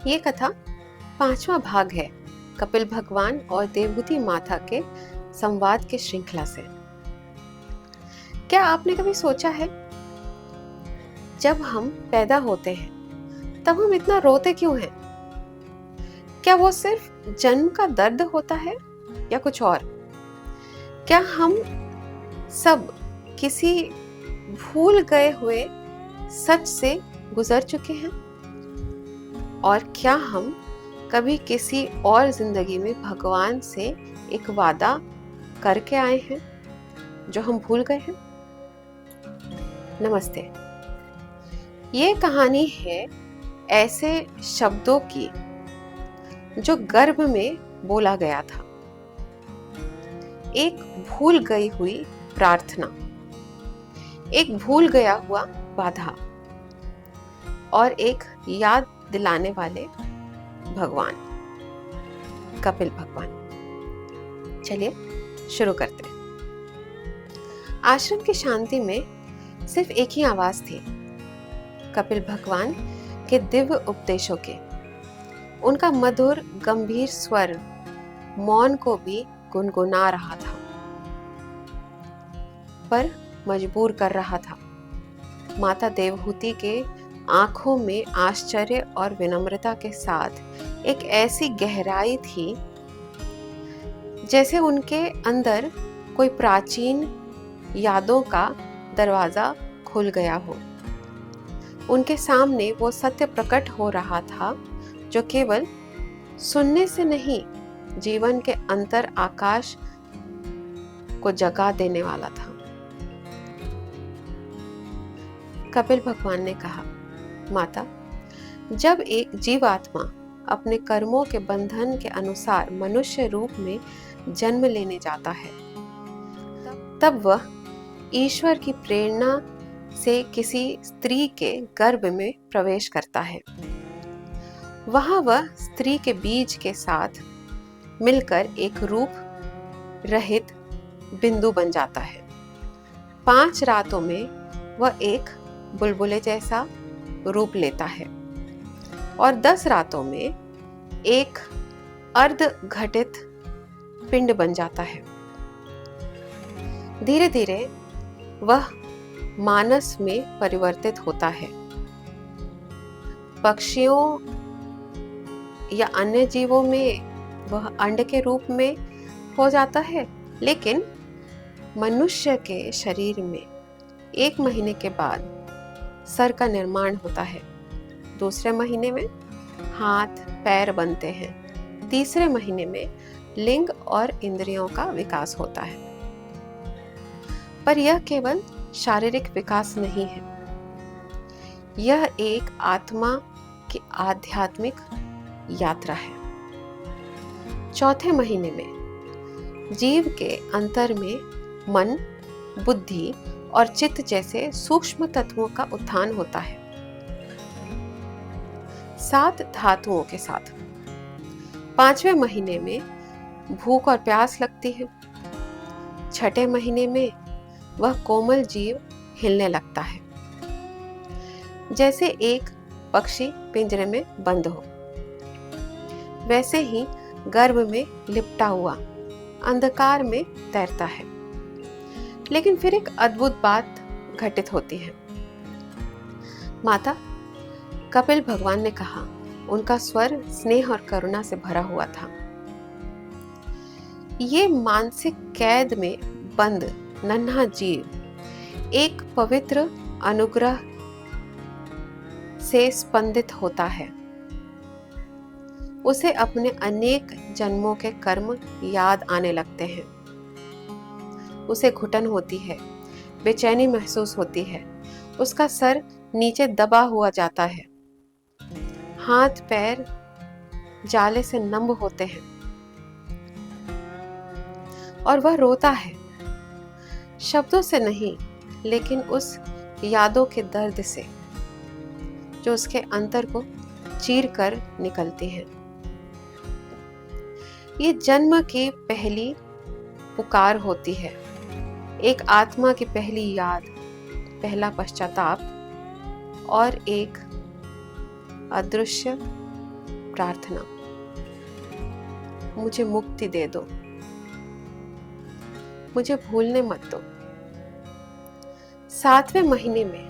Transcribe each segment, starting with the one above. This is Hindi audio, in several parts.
ये कथा 5वां भाग है कपिल भगवान और देवहूति माता के संवाद के श्रृंखला से। क्या आपने कभी सोचा है, जब हम पैदा होते हैं तब हम इतना रोते क्यों हैं? क्या वो सिर्फ जन्म का दर्द होता है या कुछ और? क्या हम सब किसी भूल गए हुए सच से गुजर चुके हैं? और क्या हम कभी किसी और जिंदगी में भगवान से एक वादा करके आए हैं जो हम भूल गए हैं? नमस्ते। ये कहानी है ऐसे शब्दों की जो गर्भ में बोला गया था। एक भूल गई हुई प्रार्थना, एक भूल गया हुआ बाधा और एक याद दिलाने वाले भगवान, कपिल भगवान। चलिए शुरू करते हैं। आश्रम की शांति में सिर्फ एक ही आवाज थी, कपिल भगवान के दिव्य उपदेशों के। उनका मधुर गंभीर स्वर मौन को भी गुनगुना रहा था, पर मजबूर कर रहा था। माता देवहूति के आंखों में आश्चर्य और विनम्रता के साथ एक ऐसी गहराई थी जैसे उनके अंदर कोई प्राचीन यादों का दरवाजा खुल गया हो। उनके सामने वो सत्य प्रकट हो रहा था जो केवल सुनने से नहीं, जीवन के अंतर आकाश को जगा देने वाला था। कपिल भगवान ने कहा, माता, जब एक जीवात्मा अपने कर्मों के बंधन के अनुसार मनुष्य रूप में जन्म लेने जाता है, तब वह ईश्वर की प्रेरणा से किसी स्त्री के गर्भ में प्रवेश करता है। वहां वह स्त्री के बीज के साथ मिलकर एक रूप रहित बिंदु बन जाता है। 5 रातों में वह एक बुलबुले जैसा रूप लेता है और 10 रातों में एक अर्ध घटित पिंड बन जाता है। धीरे धीरे वह मानस में परिवर्तित होता है। पक्षियों या अन्य जीवों में वह अंड के रूप में हो जाता है, लेकिन मनुष्य के शरीर में 1 महीने के बाद सर का निर्माण होता है। दूसरे महीने में हाथ पैर बनते हैं। तीसरे महीने में लिंग और इंद्रियों का विकास होता है। पर यह केवल शारीरिक विकास नहीं है, यह एक आत्मा की आध्यात्मिक यात्रा है। चौथे महीने में जीव के अंतर में मन, बुद्धि और चित्त जैसे सूक्ष्म तत्वों का उत्थान होता है, 7 धातुओं के साथ। 5वें महीने में भूख और प्यास लगती है। 6ठे महीने में वह कोमल जीव हिलने लगता है, जैसे एक पक्षी पिंजरे में बंद हो। वैसे ही गर्भ में लिपटा हुआ अंधकार में तैरता है। लेकिन फिर एक अद्भुत बात घटित होती है। माता, कपिल भगवान ने कहा। उनका स्वर स्नेह और करुणा से भरा हुआ था। ये मानसिक कैद में बंद नन्हा जीव एक पवित्र अनुग्रह से स्पंदित होता है। उसे अपने अनेक जन्मों के कर्म याद आने लगते हैं। उसे घुटन होती है, बेचैनी महसूस होती है। उसका सर नीचे दबा हुआ जाता है। हाथ पैर जाले से नम होते हैं और वह रोता है, शब्दों से नहीं, लेकिन उस यादों के दर्द से जो उसके अंतर को चीर कर निकलती हैं। ये जन्म की पहली पुकार होती है, एक आत्मा की पहली याद, पहला पश्चाताप और एक अदृश्य प्रार्थना, मुझे मुक्ति दे दो, मुझे भूलने मत दो। 7वें महीने में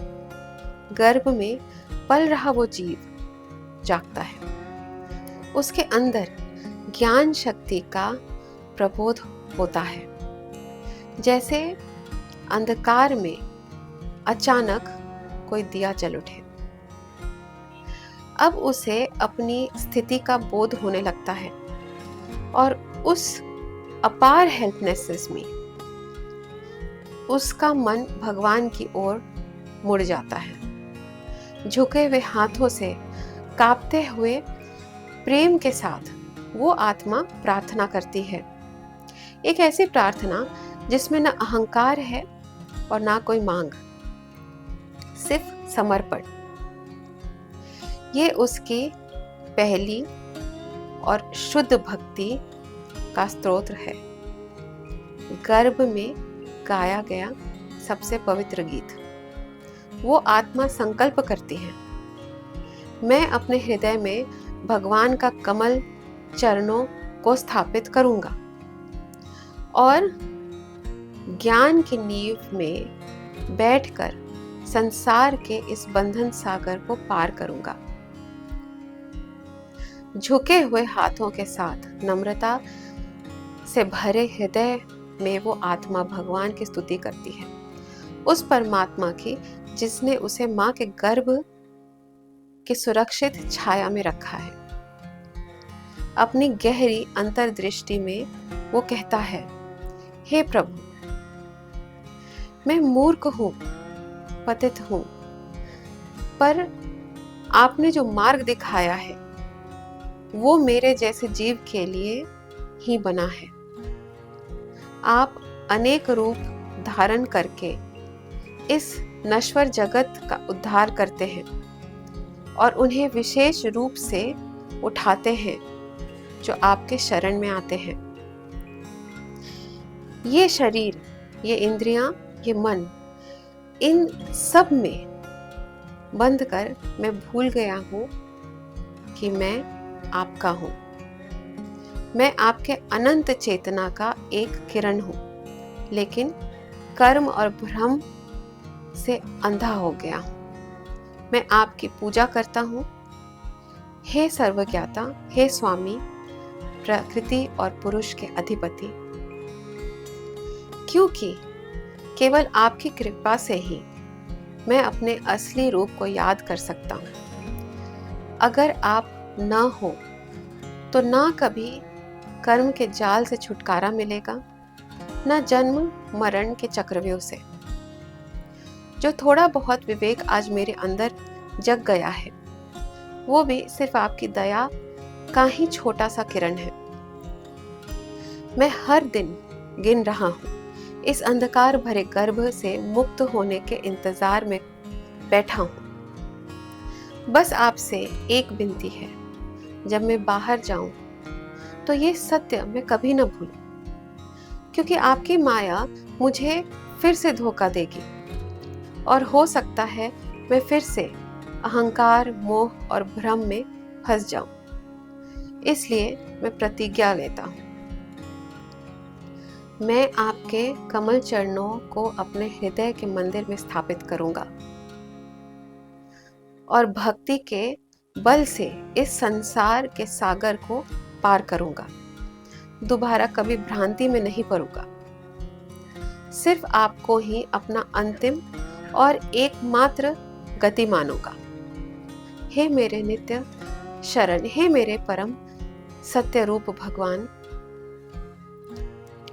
गर्भ में पल रहा वो जीव जागता है। उसके अंदर ज्ञान शक्ति का प्रबोध होता है। जैसे अंधकार में अचानक कोई दिया जल उठे। अब उसे अपनी स्थिति का बोध होने लगता है और उस अपार हेल्पलेसनेस में उसका मन भगवान की ओर मुड़ जाता है। झुके हुए हाथों से कांपते हुए प्रेम के साथ वो आत्मा प्रार्थना करती है। एक ऐसी प्रार्थना जिसमें न अहंकार है और ना कोई मांग, सिर्फ समर्पण। ये उसकी पहली और शुद्ध भक्ति का स्तोत्र है। गर्भ में गाया गया सबसे पवित्र गीत। वो आत्मा संकल्प करती है, मैं अपने हृदय में भगवान का कमल चरणों को स्थापित करूंगा और ज्ञान की नींव में बैठकर संसार के इस बंधन सागर को पार करूंगा। झुके हुए हाथों के साथ नम्रता से भरे हृदय में वो आत्मा भगवान की स्तुति करती है, उस परमात्मा की जिसने उसे मां के गर्भ की सुरक्षित छाया में रखा है। अपनी गहरी अंतर्दृष्टि में वो कहता है, हे प्रभु, मैं मूर्ख हूं, पतित हूं, पर आपने जो मार्ग दिखाया है वो मेरे जैसे जीव के लिए ही बना है। आप अनेक रूप धारण करके इस नश्वर जगत का उद्धार करते हैं और उन्हें विशेष रूप से उठाते हैं जो आपके शरण में आते हैं। ये शरीर, ये इंद्रियां, ये मन, इन सब में बंद कर मैं भूल गया हूं कि मैं आपका हूं। मैं आपके अनंत चेतना का एक किरण हूं, लेकिन कर्म और भ्रम से अंधा हो गया। मैं आपकी पूजा करता हूं, हे सर्वज्ञाता, हे स्वामी, प्रकृति और पुरुष के अधिपति। क्योंकि केवल आपकी कृपा से ही मैं अपने असली रूप को याद कर सकता हूं। अगर आप ना हो तो ना कभी कर्म के जाल से छुटकारा मिलेगा, ना जन्म मरण के चक्रव्यूह से। जो थोड़ा बहुत विवेक आज मेरे अंदर जग गया है, वो भी सिर्फ आपकी दया का ही छोटा सा किरण है। मैं हर दिन गिन रहा हूं, इस अंधकार भरे गर्भ से मुक्त होने के इंतजार में बैठा हूं। बस आपसे एक विनती है, जब मैं बाहर जाऊं तो ये सत्य मैं कभी न भूलूं, क्योंकि आपकी माया मुझे फिर से धोखा देगी और हो सकता है मैं फिर से अहंकार, मोह और भ्रम में फंस जाऊं। इसलिए मैं प्रतिज्ञा लेता हूं, मैं आपके कमल चरणों को अपने हृदय के मंदिर में स्थापित करूंगा और भक्ति के बल से इस संसार के सागर को पार करूंगा। दोबारा कभी भ्रांति में नहीं पड़ूंगा। सिर्फ आपको ही अपना अंतिम और एकमात्र गति मानूंगा। हे मेरे नित्य शरण, हे मेरे परम सत्य रूप भगवान।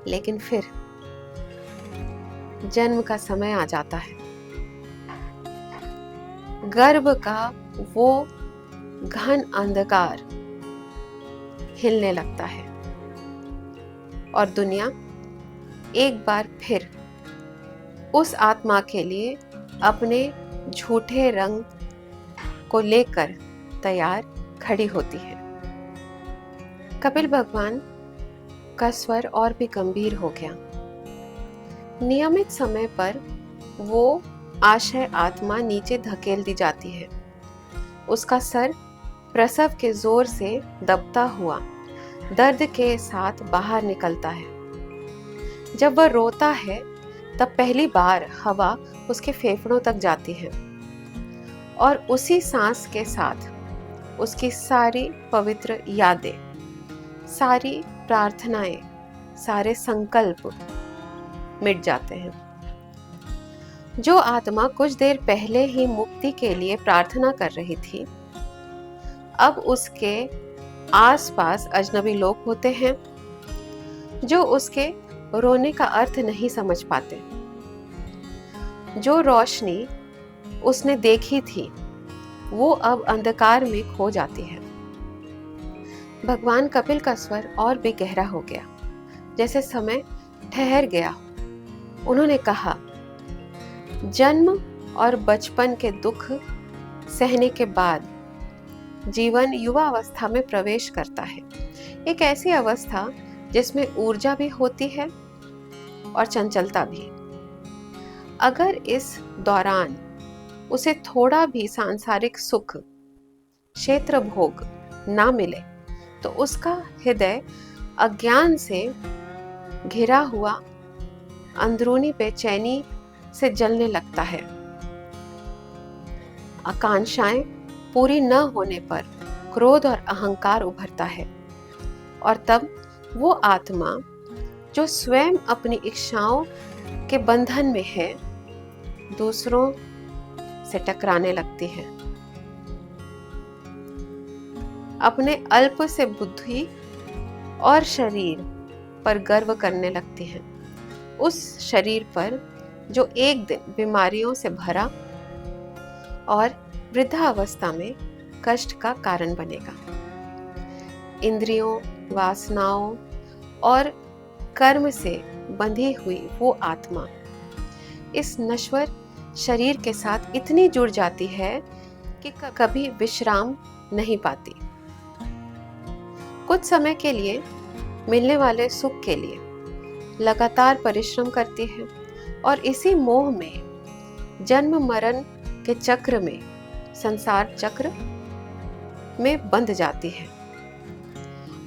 लेकिन फिर जन्म का समय आ जाता है। गर्भ का वो घन अंधकार हिलने लगता है और दुनिया एक बार फिर उस आत्मा के लिए अपने झूठे रंग को लेकर तैयार खड़ी होती है। कपिल भगवान का स्वर और भी गंभीर हो गया। नियमित समय पर वो आशय आत्मा नीचे धकेल दी जाती है। उसका सर प्रसव के जोर से दबता हुआ दर्द के साथ बाहर निकलता है। जब वह रोता है तब पहली बार हवा उसके फेफड़ों तक जाती है और उसी सांस के साथ उसकी सारी पवित्र यादें, सारी प्रार्थनाएं, सारे संकल्प मिट जाते हैं। जो आत्मा कुछ देर पहले ही मुक्ति के लिए प्रार्थना कर रही थी, अब उसके आसपास अजनबी लोग होते हैं जो उसके रोने का अर्थ नहीं समझ पाते। जो रोशनी उसने देखी थी वो अब अंधकार में खो जाती है। भगवान कपिल का स्वर और भी गहरा हो गया, जैसे समय ठहर गया। उन्होंने कहा, जन्म और बचपन के दुख सहने के बाद जीवन युवा अवस्था में प्रवेश करता है। एक ऐसी अवस्था जिसमें ऊर्जा भी होती है और चंचलता भी। अगर इस दौरान उसे थोड़ा भी सांसारिक सुख, क्षेत्र भोग ना मिले तो उसका हृदय अज्ञान से घिरा हुआ अंदरूनी बेचैनी से जलने लगता है। आकांक्षाएं पूरी न होने पर क्रोध और अहंकार उभरता है और तब वो आत्मा जो स्वयं अपनी इच्छाओं के बंधन में है, दूसरों से टकराने लगती है। अपने अल्प से बुद्धि और शरीर पर गर्व करने लगती है, उस शरीर पर जो एक दिन बीमारियों से भरा और वृद्धावस्था में कष्ट का कारण बनेगा। इंद्रियों, वासनाओं और कर्म से बंधी हुई वो आत्मा इस नश्वर शरीर के साथ इतनी जुड़ जाती है कि कभी विश्राम नहीं पाती। कुछ समय के लिए मिलने वाले सुख के लिए लगातार परिश्रम करती है और इसी मोह में जन्म मरण के चक्र में, संसार चक्र में बंध जाती है।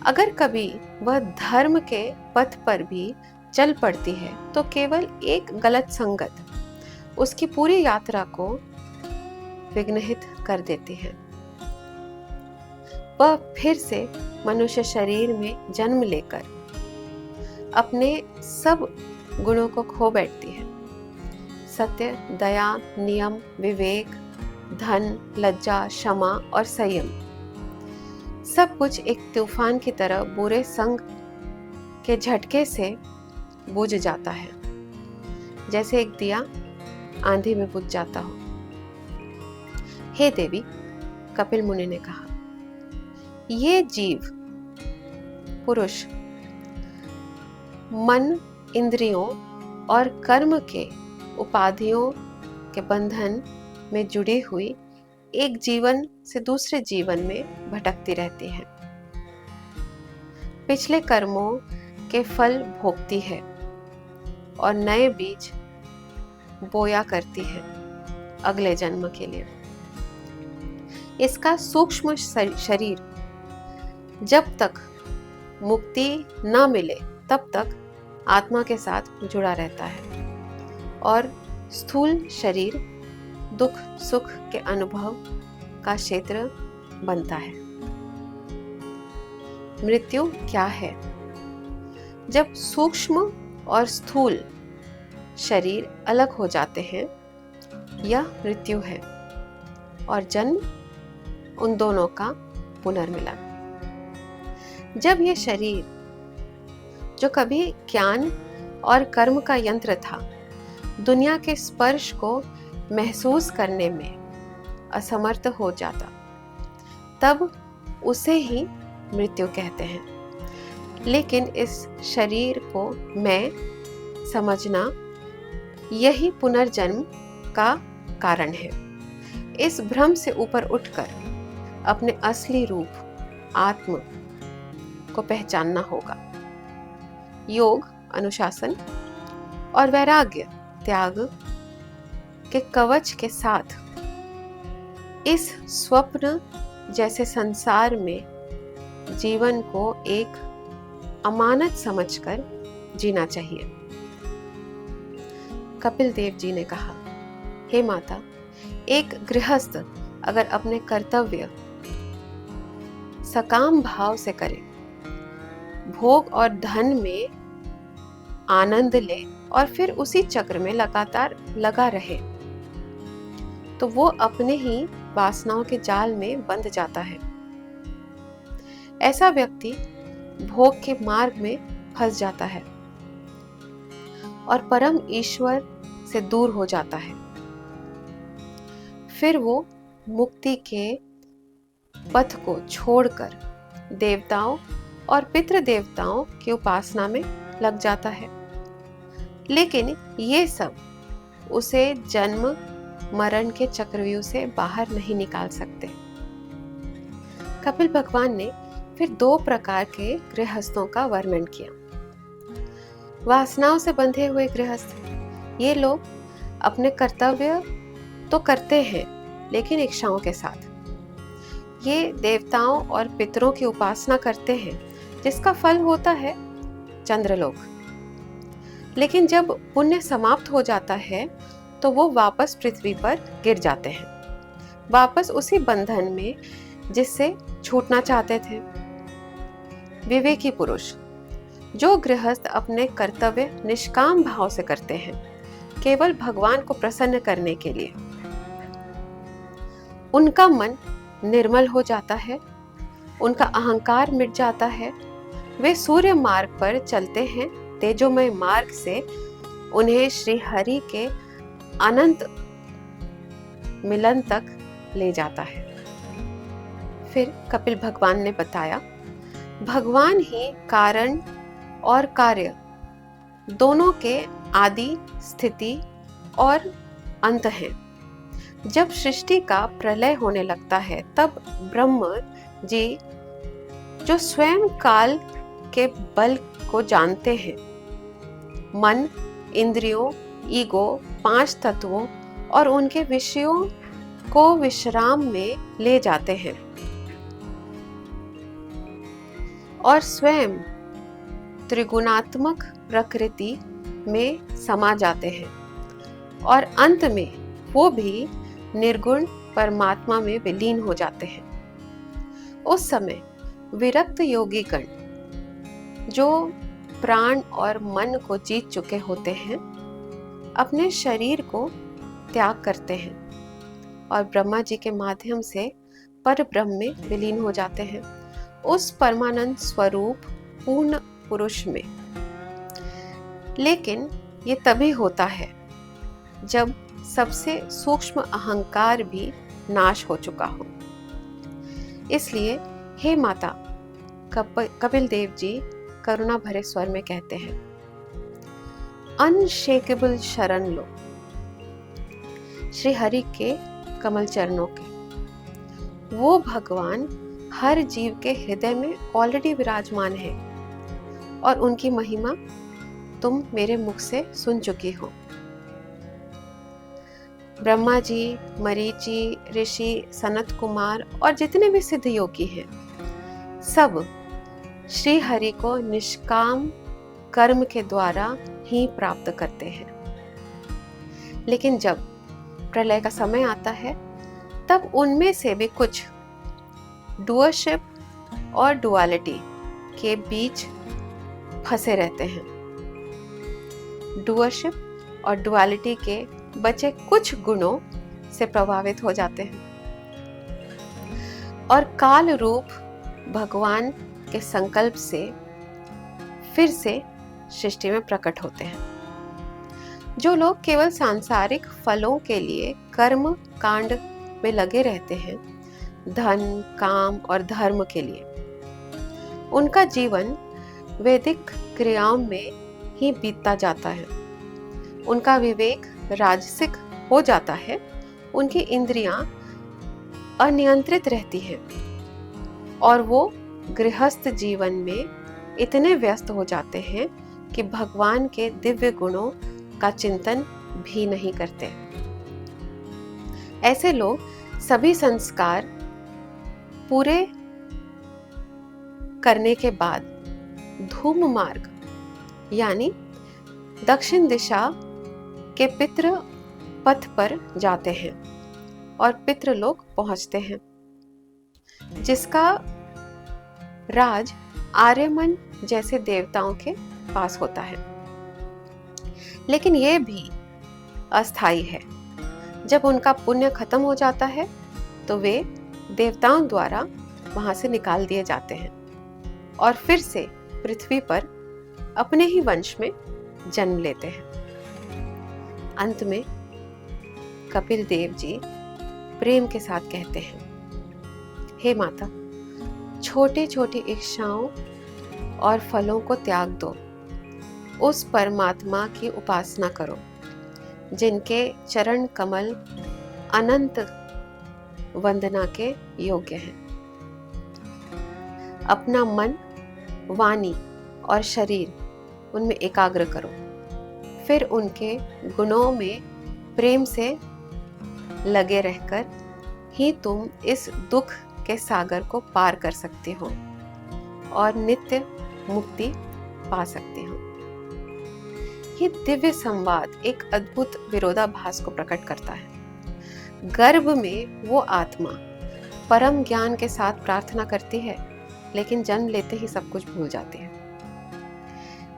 अगर कभी वह धर्म के पथ पर भी चल पड़ती है तो केवल एक गलत संगत उसकी पूरी यात्रा को विघ्नित कर देती है। वह फिर से मनुष्य शरीर में जन्म लेकर अपने सब गुणों को खो बैठती है। सत्य, दया, नियम, विवेक, धन, लज्जा, क्षमा और संयम, सब कुछ एक तूफान की तरह बुरे संग के झटके से बुझ जाता है, जैसे एक दिया आंधी में बुझ जाता हो। हे देवी, कपिल मुनि ने कहा, ये जीव पुरुष मन, इंद्रियों और कर्म के उपाधियों के बंधन में जुड़ी हुई एक जीवन से दूसरे जीवन में भटकती रहती है। पिछले कर्मों के फल भोगती है और नए बीज बोया करती है अगले जन्म के लिए। इसका सूक्ष्म शरीर जब तक मुक्ति न मिले तब तक आत्मा के साथ जुड़ा रहता है और स्थूल शरीर दुख सुख के अनुभव का क्षेत्र बनता है। मृत्यु क्या है? जब सूक्ष्म और स्थूल शरीर अलग हो जाते हैं, यह मृत्यु है, और जन्म उन दोनों का पुनर्मिलन। जब यह शरीर, जो कभी ज्ञान और कर्म का यंत्र था, दुनिया के स्पर्श को महसूस करने में असमर्थ हो जाता, तब उसे ही मृत्यु कहते हैं। लेकिन इस शरीर को मैं समझना यही पुनर्जन्म का कारण है। इस भ्रम से ऊपर उठकर अपने असली रूप आत्म को पहचानना होगा। योग, अनुशासन और वैराग्य, त्याग के कवच के साथ इस स्वप्न जैसे संसार में जीवन को एक अमानत समझकर जीना चाहिए। कपिल देव जी ने कहा, हे माता, एक गृहस्थ अगर अपने कर्तव्य सकाम भाव से करे, भोग और धन में आनंद ले और फिर उसी चक्र में लगातार लगा रहे, तो वो अपने ही वासनाओं के जाल में बंध जाता है। ऐसा व्यक्ति भोग के मार्ग में फंस जाता है और परम ईश्वर से दूर हो जाता है। फिर वो मुक्ति के पथ को छोड़कर देवताओं और पितृ देवताओं की उपासना में लग जाता है। लेकिन ये सब उसे जन्म मरण के चक्रव्यूह से बाहर नहीं निकाल सकते। कपिल भगवान ने फिर 2 प्रकार के गृहस्थों का वर्णन किया। वासनाओं से बंधे हुए गृहस्थ, ये लोग अपने कर्तव्य तो करते हैं लेकिन इच्छाओं के साथ। ये देवताओं और पितरों की उपासना करते हैं जिसका फल होता है चंद्रलोक। लेकिन जब पुण्य समाप्त हो जाता है तो वो वापस पृथ्वी पर गिर जाते हैं, वापस उसी बंधन में जिससे छूटना चाहते थे। विवेकी पुरुष, जो गृहस्थ अपने कर्तव्य निष्काम भाव से करते हैं, केवल भगवान को प्रसन्न करने के लिए, उनका मन निर्मल हो जाता है, उनका अहंकार मिट जाता है। वे सूर्य मार्ग पर चलते हैं, तेजोमय मार्ग से उन्हें श्री हरि के अनंत मिलन तक ले जाता है। फिर कपिल भगवान ने बताया, भगवान ही कारण और कार्य दोनों के आदि, स्थिति और अंत हैं। जब सृष्टि का प्रलय होने लगता है तब ब्रह्म जी, जो स्वयं काल के बल को जानते हैं, मन, इंद्रियों, ईगो, 5 तत्वों और उनके विषयों को विश्राम में ले जाते हैं और स्वयं त्रिगुणात्मक प्रकृति में समा जाते हैं और अंत में वो भी निर्गुण परमात्मा में विलीन हो जाते हैं। उस समय विरक्त योगी गण, जो प्राण और मन को जीत चुके होते हैं, अपने शरीर को त्याग करते हैं और ब्रह्मा जी के माध्यम से पर ब्रह्म में विलीन हो जाते हैं, उस परमानंद स्वरूप पूर्ण पुरुष में। लेकिन ये तभी होता है जब सबसे सूक्ष्म अहंकार भी नाश हो चुका हो। इसलिए हे माता, कपिल देव जी करुणा भरे स्वर में कहते हैं, अनशेकेबल शरण लो श्री हरि के कमल चरणों के। वो भगवान हर जीव के हृदय में ऑलरेडी विराजमान है और उनकी महिमा तुम मेरे मुख से सुन चुकी हो। ब्रह्मा जी, मरीचि, ऋषि, सनत कुमार और जितने भी सिद्ध योगी हैं, सब श्री हरि को निष्काम कर्म के द्वारा ही प्राप्त करते हैं। लेकिन जब प्रलय का समय आता है तब उनमें से भी कुछ डुअरशिप और डुअलिटी के बीच फंसे रहते हैं। डुअरशिप और डुअलिटी के बचे कुछ गुणों से प्रभावित हो जाते हैं और काल रूप भगवान के संकल्प से फिर से सृष्टि में प्रकट होते हैं। जो लोग केवल सांसारिक फलों के लिए कर्म कांड में लगे रहते हैं, धन, काम और धर्म के लिए, उनका जीवन वैदिक क्रियाओं में ही बीतता जाता है। उनका विवेक राजसिक हो जाता है, उनकी इंद्रियां अनियंत्रित रहती हैं और वो गृहस्थ जीवन में इतने व्यस्त हो जाते हैं कि भगवान के दिव्य गुणों का चिंतन भी नहीं करते। ऐसे लोग सभी संस्कार पूरे करने के बाद धूम मार्ग यानी दक्षिण दिशा के पितृ पथ पर जाते हैं और पितृलोक पहुंचते हैं, जिसका राज आर्यमन जैसे देवताओं के पास होता है। लेकिन यह भी अस्थायी है। जब उनका पुण्य खत्म हो जाता है तो वे देवताओं द्वारा वहां से निकाल दिए जाते हैं और फिर से पृथ्वी पर अपने ही वंश में जन्म लेते हैं। अंत में कपिल देव जी प्रेम के साथ कहते हैं, हे माता, छोटी छोटी इच्छाओं और फलों को त्याग दो, उस परमात्मा की उपासना करो जिनके चरण कमल अनंत वंदना के योग्य हैं। अपना मन, वाणी और शरीर उनमें एकाग्र करो, फिर उनके गुणों में प्रेम से लगे रहकर ही तुम इस दुख के सागर को पार कर सकते हो और नित्य मुक्ति पा सकते हो। ये दिव्य संवाद एक अद्भुत विरोधाभास को प्रकट करता है। गर्भ में वो आत्मा परम ज्ञान के साथ प्रार्थना करती है, लेकिन जन्म लेते ही सब कुछ भूल जाती है।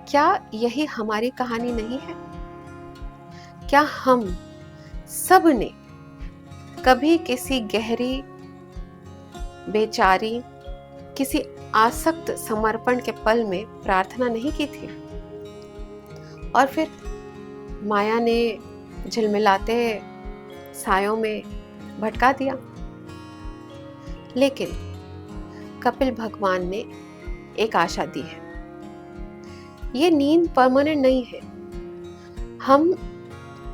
क्या यही हमारी कहानी नहीं है? क्या हम सब ने कभी किसी गहरी बेचारी, किसी आसक्त समर्पण के पल में प्रार्थना नहीं की थी और फिर माया ने झिलमिलाते सायों में भटका दिया? लेकिन कपिल भगवान ने एक आशा दी है। ये नींद परमानेंट नहीं है। हम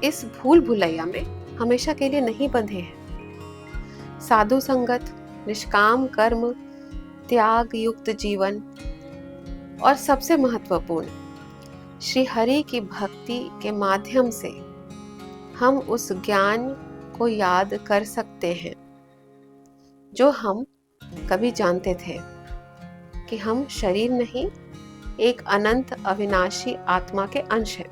इस भूल भुलैया में हमेशा के लिए नहीं बंधे हैं। साधु संगत, निष्काम कर्म, त्याग युक्त जीवन और सबसे महत्वपूर्ण श्री हरि की भक्ति के माध्यम से हम उस ज्ञान को याद कर सकते हैं जो हम कभी जानते थे कि हम शरीर नहीं, एक अनंत अविनाशी आत्मा के अंश हैं।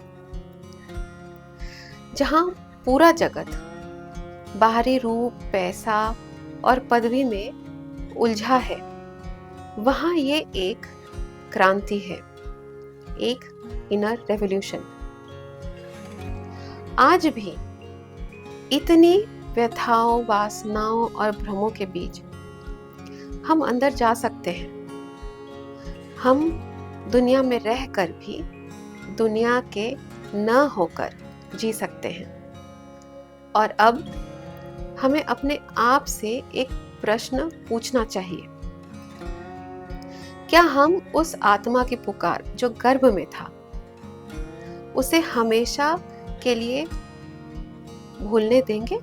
जहां पूरा जगत बाहरी रूप, पैसा और पदवी में उलझा है, वहां ये एक क्रांति है, एक इनर रेवोल्यूशन। आज भी इतनी व्यथाओं, वासनाओं और भ्रमों के बीच हम अंदर जा सकते हैं। हम दुनिया में रहकर भी दुनिया के न होकर जी सकते हैं। और अब हमें अपने आप से एक प्रश्न पूछना चाहिए, क्या हम उस आत्मा की पुकार जो गर्भ में था, उसे हमेशा के लिए भूलने देंगे,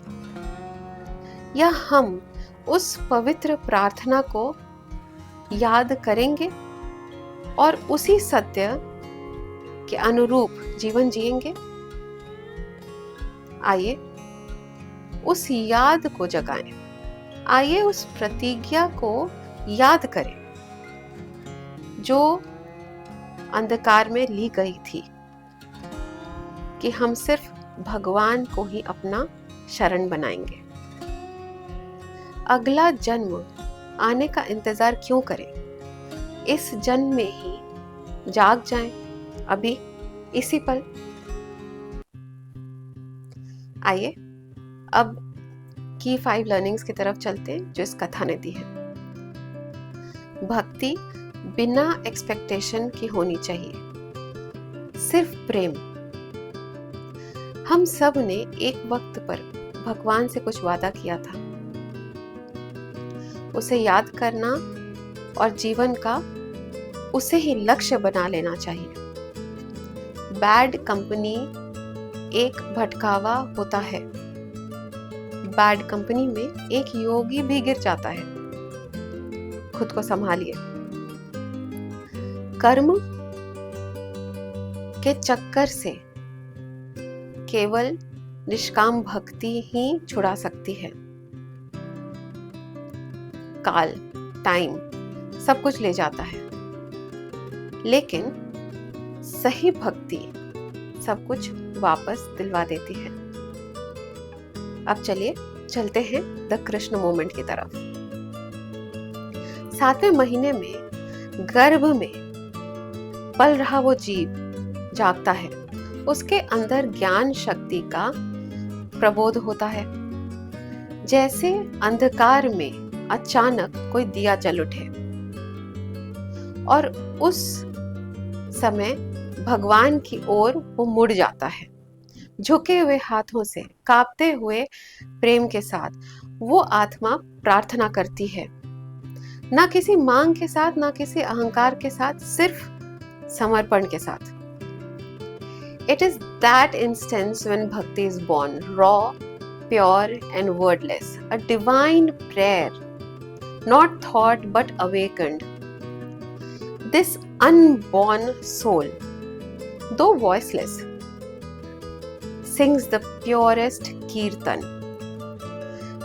या हम उस पवित्र प्रार्थना को याद करेंगे और उसी सत्य के अनुरूप जीवन जिएंगे? आइए उस याद को जगाएं। आइए उस प्रतिज्ञा को याद करें जो अंधकार में ली गई थी कि हम सिर्फ भगवान को ही अपना शरण बनाएंगे। अगला जन्म आने का इंतजार क्यों करें? इस जन्म में ही जाग जाएं, अभी इसी पल। आइए अब की 5 लर्निंग्स की तरफ चलते हैं जो इस कथा ने दी है। भक्ति बिना एक्सपेक्टेशन की होनी चाहिए, सिर्फ प्रेम। हम सब ने एक वक्त पर भगवान से कुछ वादा किया था, उसे याद करना और जीवन का उसे ही लक्ष्य बना लेना चाहिए। बैड कंपनी एक भटकावा होता है। बैड कंपनी में एक योगी भी गिर जाता है। खुद को संभालिए। कर्म के चक्कर से केवल निष्काम भक्ति ही छुड़ा सकती है। काल, टाइम सब कुछ ले जाता है, लेकिन सही भक्ति सब कुछ वापस दिलवा देती है। अब चलिए चलते हैं द कृष्ण मोमेंट की तरफ। 7वें महीने में गर्भ में पल रहा वो जीव जागता है, उसके अंदर ज्ञान शक्ति का प्रबोध होता है। जैसे अंधकार में अचानक कोई दिया जल उठे और उस समय भगवान की ओर वो मुड़ जाता है। झुके हुए हाथों से, कांपते हुए प्रेम के साथ वो आत्मा प्रार्थना करती है, ना किसी मांग के साथ, ना किसी अहंकार के साथ, सिर्फ समर्पण के साथ। It is that instance when bhakti is born, raw, pure and wordless, a divine prayer, not thought but awakened. This unborn soul, though voiceless, sings the purest kirtan,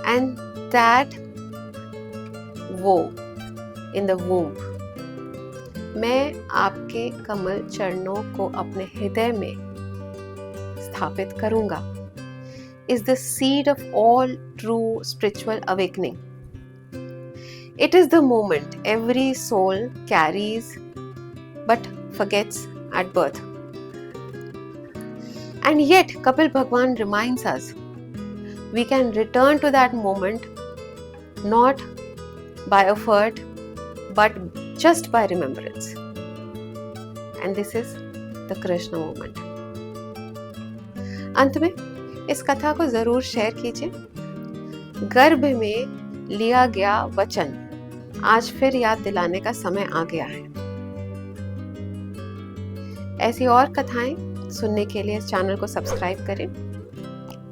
and that वो in the womb, मैं आपके कमल चरणों को अपने हृदय में स्थापित करूंगा, is the seed of all true spiritual awakening. It is the moment every soul carries but forgets at birth. And yet Kapil Bhagwan reminds us we can return to that moment not by effort but just by remembrance. And this is the Krishna moment. अंत में इस कथा को जरूर शेयर कीजिए। गर्भ में लिया गया वचन आज फिर याद दिलाने का समय आ गया है। ऐसी और कथाएं सुनने के लिए इस चैनल को सब्सक्राइब करें,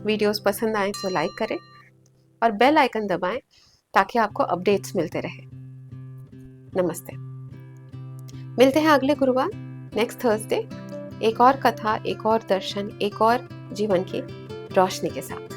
वीडियोस पसंद आए तो लाइक करें और बेल आइकन दबाएं ताकि आपको अपडेट्स मिलते रहे। नमस्ते। मिलते हैं अगले गुरुवार, नेक्स्ट थर्सडे, एक और कथा, एक और दर्शन, एक और जीवन की रोशनी के साथ।